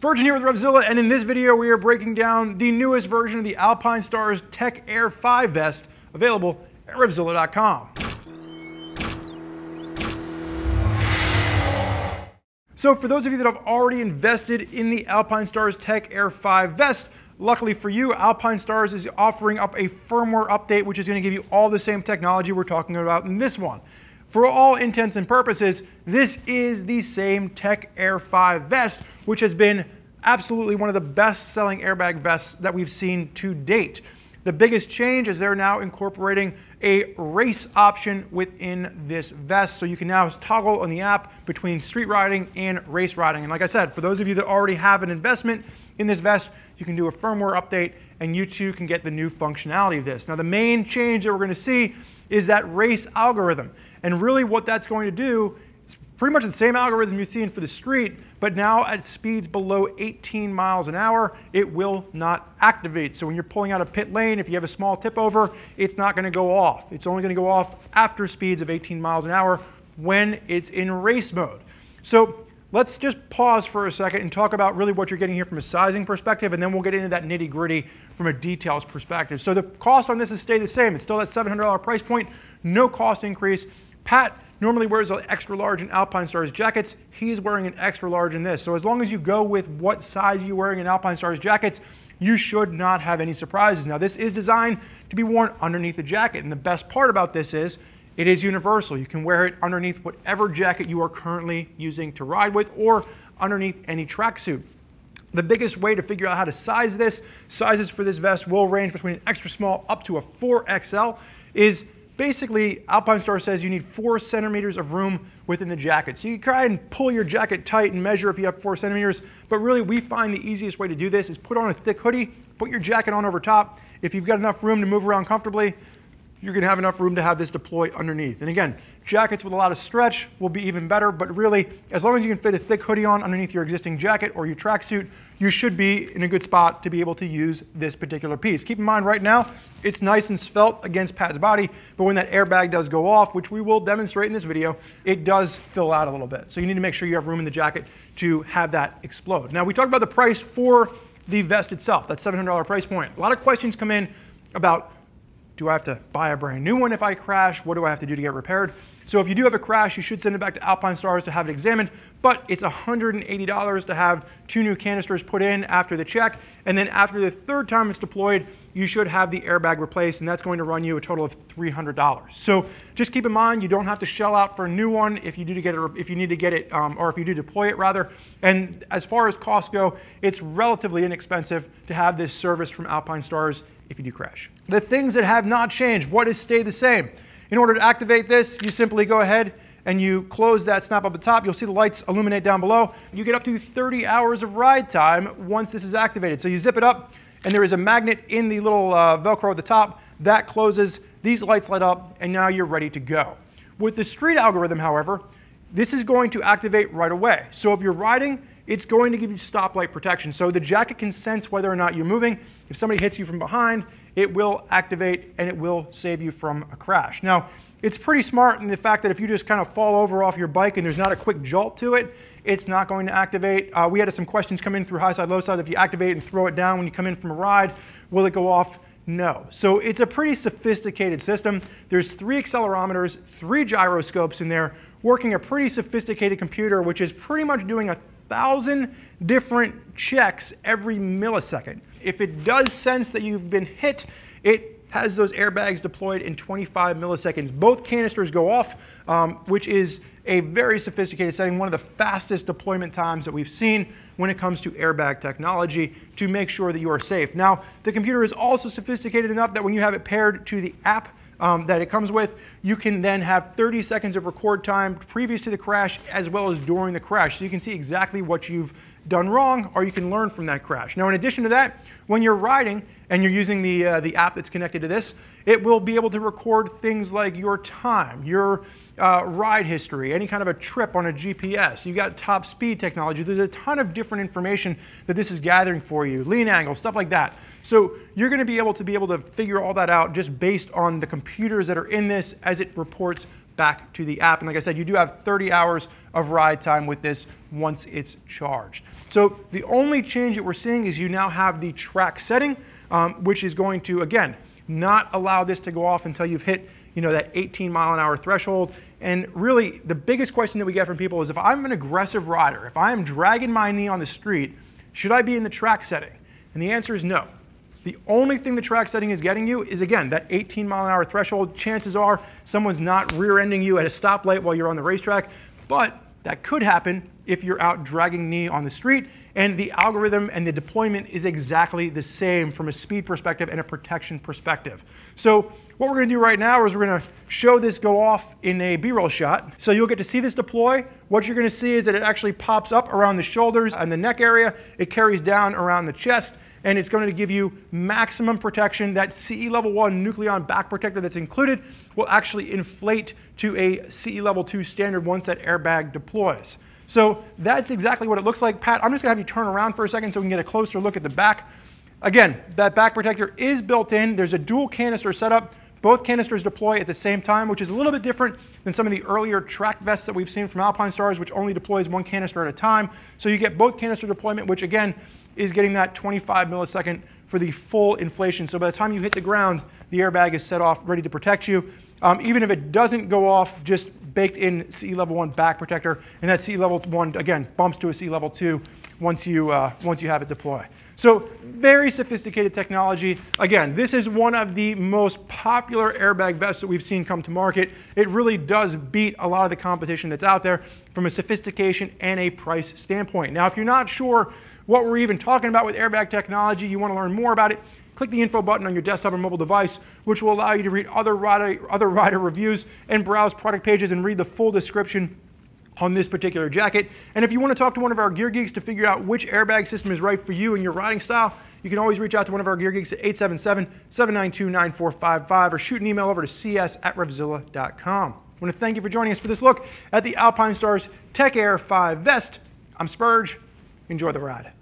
Spurgeon here with RevZilla, and in this video we are breaking down the newest version of the Alpinestars Tech Air 5 vest, available at RevZilla.com. So for those of you that have already invested in the Alpinestars Tech Air 5 vest, luckily for you, Alpinestars is offering up a firmware update which is going to give you all the same technology we're talking about in this one. For all intents and purposes, this is the same Tech Air 5 vest, which has been absolutely one of the best-selling airbag vests that we've seen to date. The biggest change is they're now incorporating a race option within this vest, so you can now toggle on the app between street riding and race riding. And like I said, for those of you that already have an investment in this vest, you can do a firmware update and you too can get the new functionality of this. Now the main change that we're going to see is that race algorithm. And really what that's going to do, it's pretty much the same algorithm you're seeing for the street, but now at speeds below 18 miles an hour, it will not activate. So when you're pulling out a pit lane, if you have a small tip over, it's not going to go off. It's only going to go off after speeds of 18 miles an hour when it's in race mode. So let's just pause for a second and talk about really what you're getting here from a sizing perspective, and then we'll get into that nitty-gritty from a details perspective. So the cost on this has stayed the same. It's still that $700 price point, no cost increase. Pat normally wears an extra large in Alpinestars jackets. He's wearing an extra large in this. So as long as you go with what size you're wearing in Alpinestars jackets, you should not have any surprises. Now this is designed to be worn underneath the jacket, and the best part about this is it is universal. You can wear it underneath whatever jacket you are currently using to ride with or underneath any tracksuit. The biggest way to figure out how to size this, sizes for this vest will range between an extra small up to a 4XL, is basically Alpinestars says you need 4 centimeters of room within the jacket. So you try and pull your jacket tight and measure if you have 4 centimeters, but really we find the easiest way to do this is put on a thick hoodie, put your jacket on over top. If you've got enough room to move around comfortably, you're going to have enough room to have this deploy underneath. And again, jackets with a lot of stretch will be even better, but really, as long as you can fit a thick hoodie on underneath your existing jacket or your tracksuit, you should be in a good spot to be able to use this particular piece. Keep in mind right now, it's nice and svelte against Pat's body, but when that airbag does go off, which we will demonstrate in this video, it does fill out a little bit. So you need to make sure you have room in the jacket to have that explode. Now we talked about the price for the vest itself, that $700 price point. A lot of questions come in about, do I have to buy a brand new one if I crash? What do I have to do to get repaired? So if you do have a crash, you should send it back to Alpinestars to have it examined, but it's $180 to have 2 new canisters put in after the check, and then after the 3rd time it's deployed, you should have the airbag replaced, and that's going to run you a total of $300. So just keep in mind, you don't have to shell out for a new one if you do to get it, if you need to get it, or if you do deploy it rather. And as far as costs go, it's relatively inexpensive to have this serviced from Alpinestars if you do crash. The things that have not changed, what has stayed the same? In order to activate this, you simply go ahead and you close that snap up at the top. You'll see the lights illuminate down below. You get up to 30 hours of ride time once this is activated. So you zip it up, and there is a magnet in the little Velcro at the top. That closes, these lights light up, and now you're ready to go. With the street algorithm, however, this is going to activate right away. So if you're riding, it's going to give you stoplight protection. So the jacket can sense whether or not you're moving. If somebody hits you from behind, it will activate and it will save you from a crash. Now, it's pretty smart in the fact that if you just kind of fall over off your bike and there's not a quick jolt to it, it's not going to activate. We had some questions come in through high side, low side. If you activate and throw it down when you come in from a ride, will it go off? No. So it's a pretty sophisticated system. There's 3 accelerometers, 3 gyroscopes in there, working a pretty sophisticated computer, which is pretty much doing 1,000 different checks every millisecond. If it does sense that you've been hit, it has those airbags deployed in 25 milliseconds. Both canisters go off, which is a very sophisticated setting, one of the fastest deployment times that we've seen when it comes to airbag technology to make sure that you are safe. Now, the computer is also sophisticated enough that when you have it paired to the app that it comes with, you can then have 30 seconds of record time previous to the crash as well as during the crash. So you can see exactly what you've done wrong, or you can learn from that crash. Now, in addition to that, when you're riding and you're using the app that's connected to this, it will be able to record things like your time, your ride history, any kind of a trip on a GPS. You got top speed technology. There's a ton of different information that this is gathering for you, lean angle, stuff like that. So you're going to be able to figure all that out just based on the computers that are in this as it reports back to the app. And like I said, you do have 30 hours of ride time with this once it's charged. So the only change that we're seeing is you now have the track setting, which is going to, again, not allow this to go off until you've hit that 18-mile-an-hour threshold. And really, the biggest question that we get from people is, if I'm an aggressive rider, if I am dragging my knee on the street, should I be in the track setting? And the answer is no. The only thing the track setting is getting you is, again, that 18-mile-an-hour threshold. Chances are someone's not rear-ending you at a stoplight while you're on the racetrack, but that could happen if you're out dragging knee on the street, and the algorithm and the deployment is exactly the same from a speed perspective and a protection perspective. So what we're going to do right now is we're going to show this go off in a B-roll shot. So you'll get to see this deploy. What you're going to see is that it actually pops up around the shoulders and the neck area. It carries down around the chest, and it's going to give you maximum protection. That CE Level 1 Nucleon back protector that's included will actually inflate to a CE Level 2 standard once that airbag deploys. So that's exactly what it looks like. Pat, I'm just going to have you turn around for a second so we can get a closer look at the back. Again, that back protector is built in. There's a dual canister setup. Both canisters deploy at the same time, which is a little bit different than some of the earlier track vests that we've seen from Alpinestars, which only deploys one canister at a time. So you get both canister deployment, which again is getting that 25 millisecond for the full inflation. So by the time you hit the ground, the airbag is set off, ready to protect you. Even if it doesn't go off, just baked in CE Level 1 back protector, and that CE Level 1, again, bumps to a CE Level 2 once you have it deploy. So very sophisticated technology. Again, this is one of the most popular airbag vests that we've seen come to market. It really does beat a lot of the competition that's out there from a sophistication and a price standpoint. Now, if you're not sure what we're even talking about with airbag technology, you want to learn more about it, click the info button on your desktop or mobile device, which will allow you to read other rider reviews and browse product pages and read the full description on this particular jacket. And if you want to talk to one of our gear geeks to figure out which airbag system is right for you and your riding style, you can always reach out to one of our gear geeks at 877-792-9455 or shoot an email over to cs@revzilla.com. I want to thank you for joining us for this look at the Alpinestars Tech Air 5 vest. I'm Spurge. Enjoy the ride.